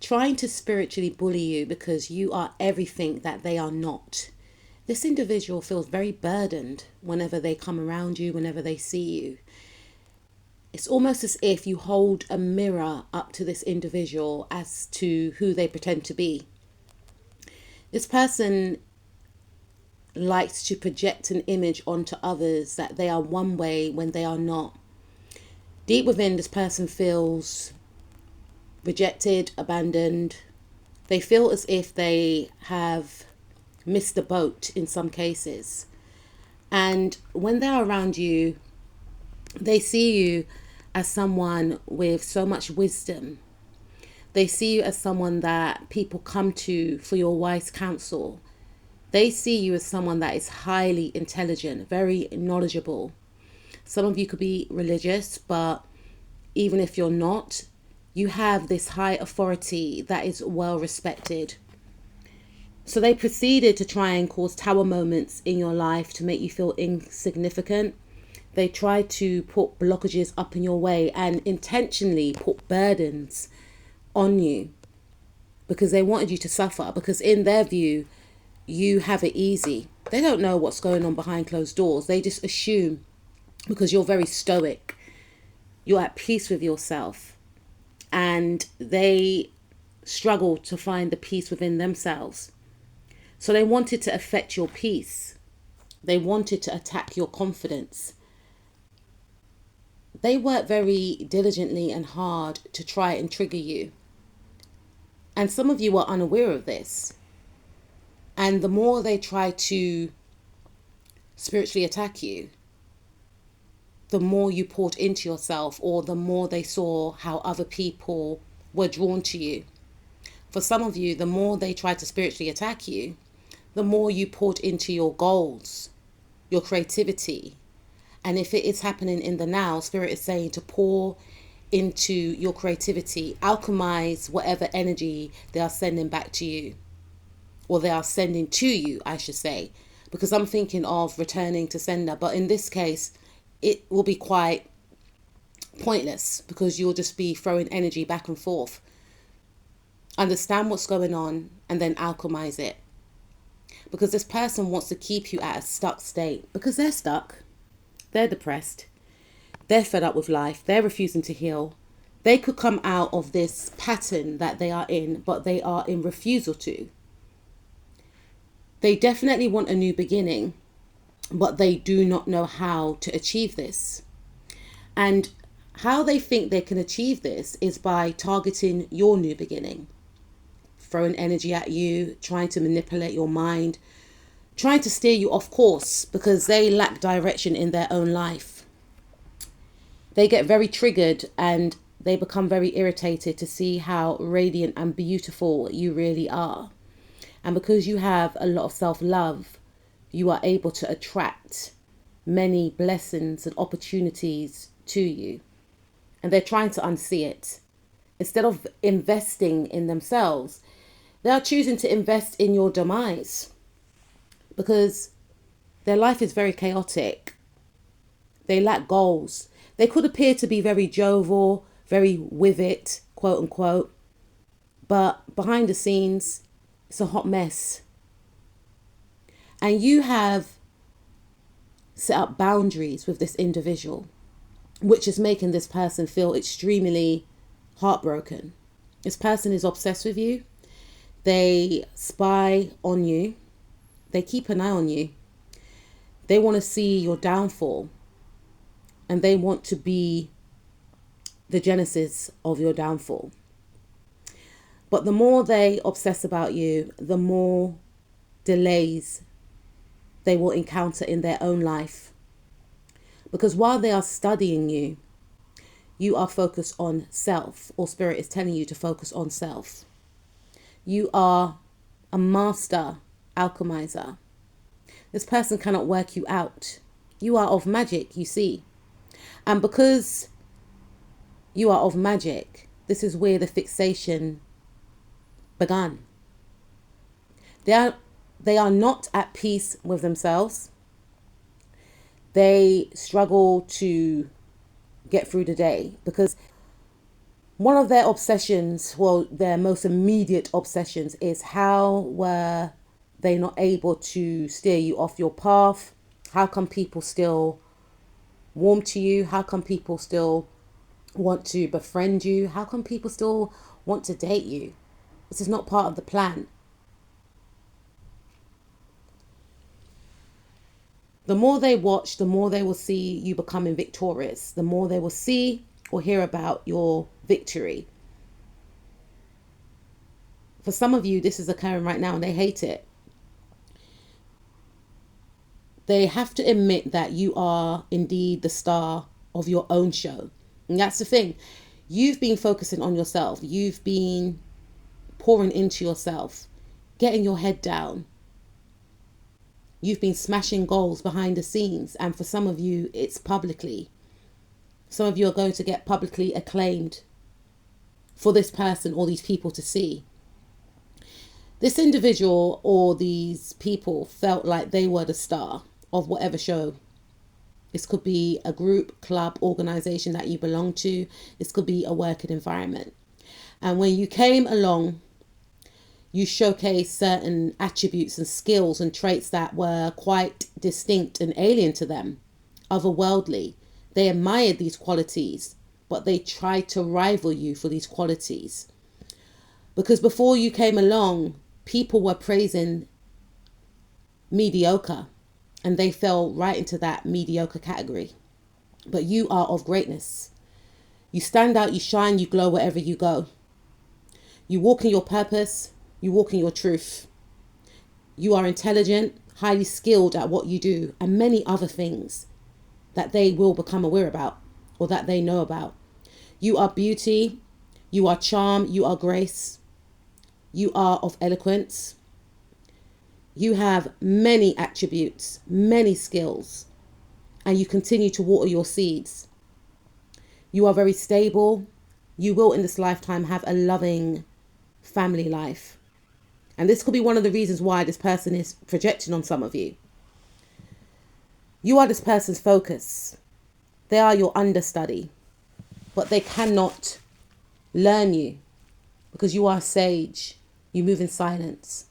trying to spiritually bully you because you are everything that they are not. This individual feels very burdened whenever they come around you, whenever they see you. It's almost as if you hold a mirror up to this individual as to who they pretend to be. This person likes to project an image onto others that they are one way when they are not. Deep within, this person feels rejected, abandoned. They feel as if they have missed the boat in some cases. And when they're around you, they see you as someone with so much wisdom. They see you as someone that people come to for your wise counsel. They see you as someone that is highly intelligent, very knowledgeable. Some of you could be religious, but even if you're not, you have this high authority that is well respected. So they proceeded to try and cause tower moments in your life to make you feel insignificant. They tried to put blockages up in your way and intentionally put burdens on you because they wanted you to suffer, because in their view, you have it easy. They don't know what's going on behind closed doors. They just assume because you're very stoic, you're at peace with yourself, and they struggle to find the peace within themselves. So they wanted to affect your peace. They wanted to attack your confidence. They work very diligently and hard to try and trigger you. And some of you are unaware of this. And the more they try to spiritually attack you, the more you poured into yourself, or the more they saw how other people were drawn to you. For some of you, the more they tried to spiritually attack you, the more you poured into your goals, your creativity. And if it is happening in the now, Spirit is saying to pour into your creativity, alchemize whatever energy they are sending back to you, or they are sending to you, I should say, because I'm thinking of returning to sender. But in this case, it will be quite pointless because you'll just be throwing energy back and forth. Understand what's going on and then alchemize it. Because this person wants to keep you at a stuck state because they're stuck. They're depressed. They're fed up with life. They're refusing to heal. They could come out of this pattern that they are in, but they are in refusal to. They definitely want a new beginning, but they do not know how to achieve this. And how they think they can achieve this is by targeting your new beginning, throwing energy at you, trying to manipulate your mind, trying to steer you off course because they lack direction in their own life. They get very triggered and they become very irritated to see how radiant and beautiful you really are. And because you have a lot of self-love, you are able to attract many blessings and opportunities to you. And they're trying to unsee it. Instead of investing in themselves, they are choosing to invest in your demise because their life is very chaotic. They lack goals. They could appear to be very jovial, very with it, quote unquote, but behind the scenes, it's a hot mess. And you have set up boundaries with this individual, which is making this person feel extremely heartbroken. This person is obsessed with you. They spy on you. They keep an eye on you. They want to see your downfall. And they want to be the genesis of your downfall. But the more they obsess about you, the more delays they will encounter in their own life. Because while they are studying you, you are focused on self, or Spirit is telling you to focus on self. You are a master alchemizer. This person cannot work you out. You are of magic, you see. And because you are of magic, this is where the fixation began. They are not at peace with themselves. They struggle to get through the day because One of their obsessions, well, their most immediate obsessions, is how were they not able to steer you off your path? How come people still warm to you? How come people still want to befriend you? How come people still want to date you? This is not part of the plan. The more they watch, the more they will see you becoming victorious. The more they will see or hear about your victory. For some of you, this is occurring right now and they hate it. They have to admit that you are indeed the star of your own show. And that's the thing. You've been focusing on yourself. You've been pouring into yourself, getting your head down. You've been smashing goals behind the scenes. And for some of you, it's publicly. Some of you are going to get publicly acclaimed for this person or these people to see. This individual or these people felt like they were the star of whatever show. This could be a group, club, organization that you belong to. This could be a working environment. And when you came along, you showcased certain attributes and skills and traits that were quite distinct and alien to them, otherworldly. They admired these qualities, but they tried to rival you for these qualities. Because before you came along, people were praising mediocre, and they fell right into that mediocre category. But you are of greatness. You stand out, you shine, you glow wherever you go. You walk in your purpose, you walk in your truth. You are intelligent, highly skilled at what you do, and many other things that they will become aware about or that they know about. You are beauty, you are charm, you are grace, you are of eloquence. You have many attributes, many skills, and you continue to water your seeds. You are very stable. You will in this lifetime have a loving family life. And this could be one of the reasons why this person is projecting on some of you. You are this person's focus. They are your understudy, but they cannot learn you because you are sage. You move in silence.